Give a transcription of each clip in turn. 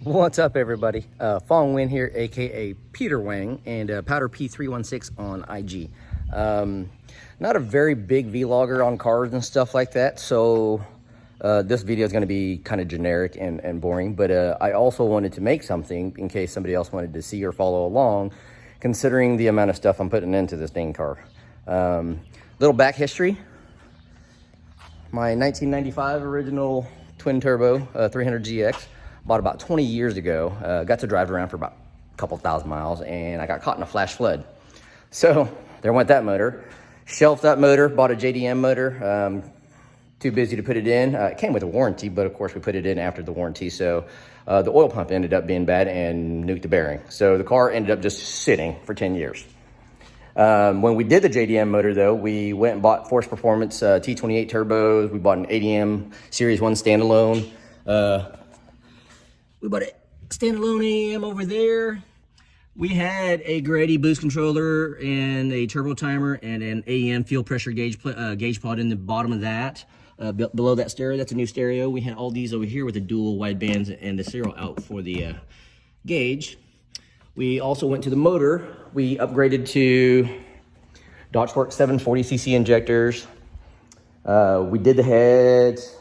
What's up, everybody? Fong Win here, aka Peter Wang, and Powder P316 on IG. Not a very big vlogger on cars and stuff like that, so this video is going to be kind of generic and boring, but I also wanted to make something in case somebody else wanted to see or follow along, considering the amount of stuff I'm putting into this dang car. Little back history. My 1995 original twin turbo 300GX, bought about 20 years ago. Got to drive around for about a couple thousand miles, and I got caught in a flash flood. So there went that motor. Shelved that motor, bought a JDM motor. Too busy to put it in. It came with a warranty, but of course we put it in after the warranty. So the oil pump ended up being bad and nuked the bearing. So the car ended up just sitting for 10 years. When we did the JDM motor, though, we went and bought Force Performance T28 turbos. We bought an ADM Series 1 standalone. We bought a standalone ADM over there. We had a Grady boost controller and a turbo timer and an AEM fuel pressure gauge pod in the bottom of that. Below that stereo, that's a new stereo. We had all these over here with the dual wide bands and the serial out for the gauge. We also went to the motor. We upgraded to Dodge Works 740cc injectors. We did the heads.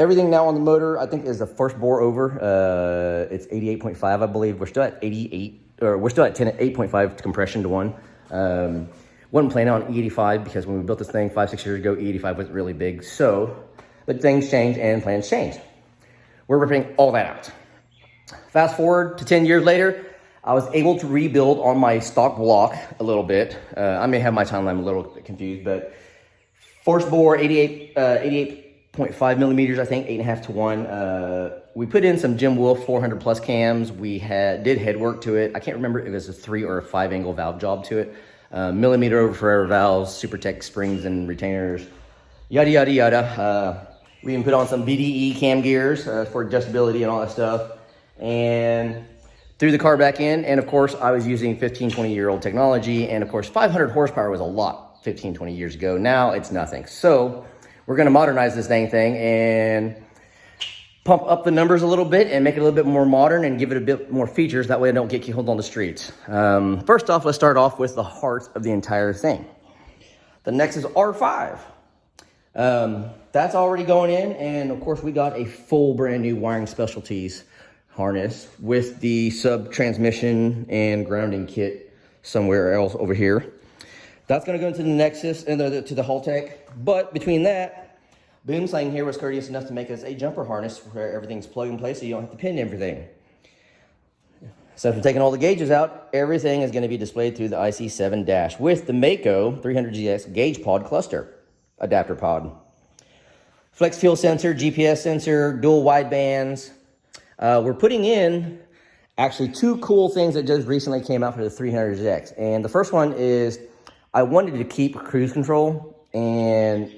Everything now on the motor, I think, is the first bore over. It's 88.5, I believe. We're still at 88, or we're still at 8.5 compression to 1. Wasn't planning on E85 because when we built this thing 5-6 years ago, E85 wasn't really big. So, but things change and plans change. We're ripping all that out. Fast forward to 10 years later, I was able to rebuild on my stock block a little bit. I may have my timeline a little bit confused, but force bore 88.5 millimeters, I think, 8.5 to 1. We put in some Jim Wolf 400 plus cams. We did head work to it. I can't remember if it was a 3 or a 5 angle valve job to it. Millimeter over forever valves, Supertech springs and retainers, yada, yada, yada. We even put on some BDE cam gears for adjustability and all that stuff. And threw the car back in, and of course I was using 15-20-year-old technology, and of course 500 horsepower was a lot 15-20 years ago. Now it's nothing. So we're going to modernize this dang thing and pump up the numbers a little bit and make it a little bit more modern and give it a bit more features. That way I don't get killed on the streets. First off, let's start off with the heart of the entire thing. The Nexus R5. That's already going in, and of course we got a full brand new wiring specialties harness with the sub transmission and grounding kit somewhere else over here. That's going to go into the Nexus and to the Haltech. But between that, Boomslang here was courteous enough to make us a jumper harness where everything's plug and play, so you don't have to pin everything. So from taking all the gauges out, everything is going to be displayed through the IC7 dash with the Mako 300GX gauge pod cluster adapter pod. Flex fuel sensor, GPS sensor, dual wide bands. We're putting in actually 2 cool things that just recently came out for the 300ZX. And the first one is I wanted to keep cruise control, and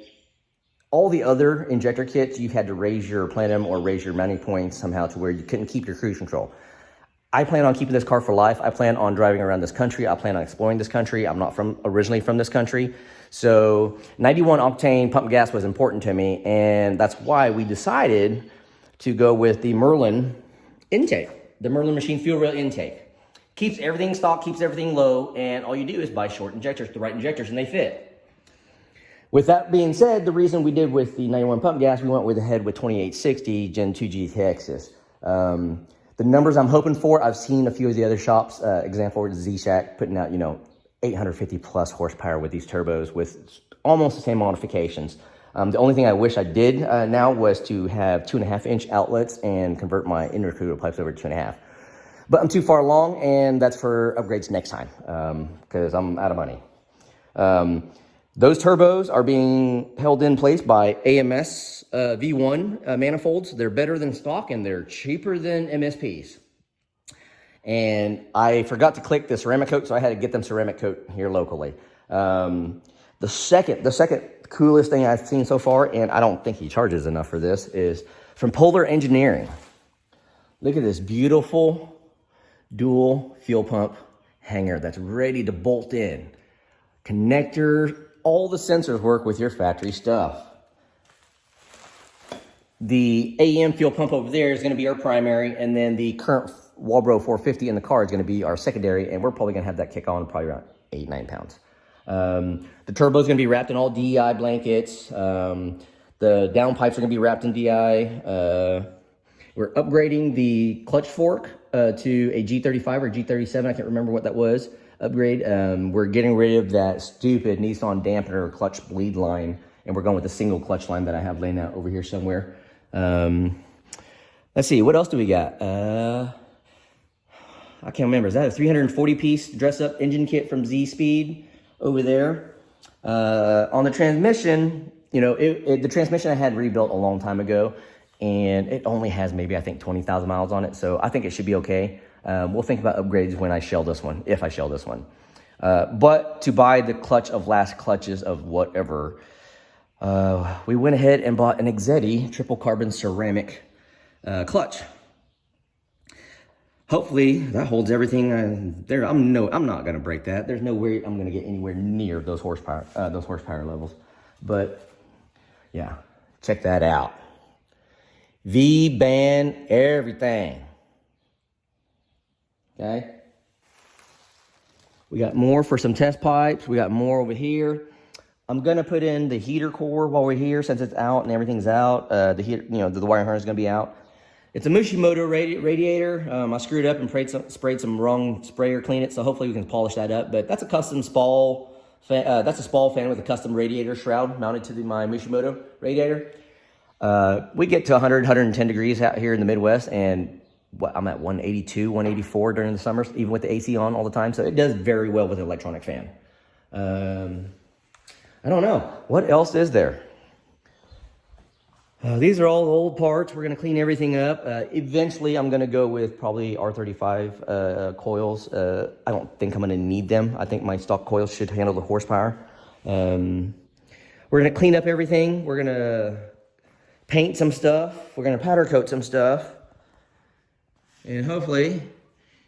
all the other injector kits, you had to raise your plenum or raise your mounting points somehow to where you couldn't keep your cruise control. I plan on keeping this car for life. I plan on driving around this country. I plan on exploring this country. I'm not originally from this country. So 91 octane pump gas was important to me, and that's why we decided to go with the Merlin intake, the Merlin machine fuel rail intake. Keeps everything stock, keeps everything low, and all you do is buy short injectors, the right injectors, and they fit. With that being said, the reason we did with the 91 pump gas, we went with ahead with 2860 Gen 2 GTXs. The numbers I'm hoping for, I've seen a few of the other shops, example Z-Shack putting out, 850 plus horsepower with these turbos with almost the same modifications. The only thing I wish I did now was to have 2.5-inch outlets and convert my intercooler pipes over to 2.5. But I'm too far along, and that's for upgrades next time because I'm out of money. Those turbos are being held in place by AMS V1 manifolds. They're better than stock, and they're cheaper than MSPs. And I forgot to click the ceramic coat, so I had to get them ceramic coat here locally. The second coolest thing I've seen so far, and I don't think he charges enough for this, is from Polar Engineering. Look at this beautiful dual fuel pump hanger that's ready to bolt in. Connector, all the sensors work with your factory stuff. The AEM fuel pump over there is going to be our primary, and then the current Walbro 450 in the car is going to be our secondary, and we're probably going to have that kick on probably around 8-9 pounds. The turbo is going to be wrapped in all DEI blankets. The downpipes are going to be wrapped in DI. We're upgrading the clutch fork to a G35 or G37. I can't remember what that was. Upgrade. We're getting rid of that stupid Nissan dampener clutch bleed line, and we're going with a single clutch line that I have laying out over here somewhere. Let's see, what else do we got? I can't remember. Is that a 340-piece dress-up engine kit from Z-Speed over there? On the transmission, you know, the transmission I had rebuilt a long time ago, and it only has maybe, I think, 20,000 miles on it, so I think it should be okay. We'll think about upgrades when I shell this one, if I shell this one. But to buy the clutch of last clutches of whatever, we went ahead and bought an Exedi triple carbon ceramic clutch. Hopefully that holds everything there. I'm not gonna break that. There's no way I'm gonna get anywhere near those horsepower levels. But yeah, check that out. V-band everything. Okay. We got more for some test pipes. We got more over here. I'm gonna put in the heater core while we're here, since it's out and everything's out. The heater, you know, the wiring harness is gonna be out. It's a Mushimoto radiator. I screwed up and sprayed some wrong sprayer clean it, so hopefully we can polish that up. But that's a custom Spall fan. That's a Spall fan with a custom radiator shroud mounted to my Mushimoto radiator. We get to 100, 110 degrees out here in the Midwest, and I'm at 182, 184 during the summers, even with the AC on all the time. So it does very well with an electronic fan. I don't know. What else is there? These are all old parts. We're going to clean everything up. Eventually, I'm going to go with probably R35 coils. I don't think I'm going to need them. I think my stock coils should handle the horsepower. We're going to clean up everything. We're going to paint some stuff. We're going to powder coat some stuff. And hopefully,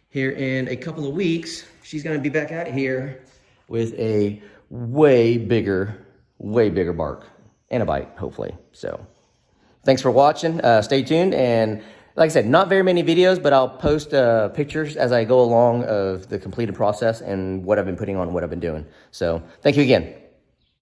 here in a couple of weeks, she's going to be back out here with a way bigger bark and a bite, hopefully. So thanks for watching. Stay tuned. And like I said, not very many videos, but I'll post pictures as I go along of the completed process and what I've been putting on, what I've been doing. So thank you again.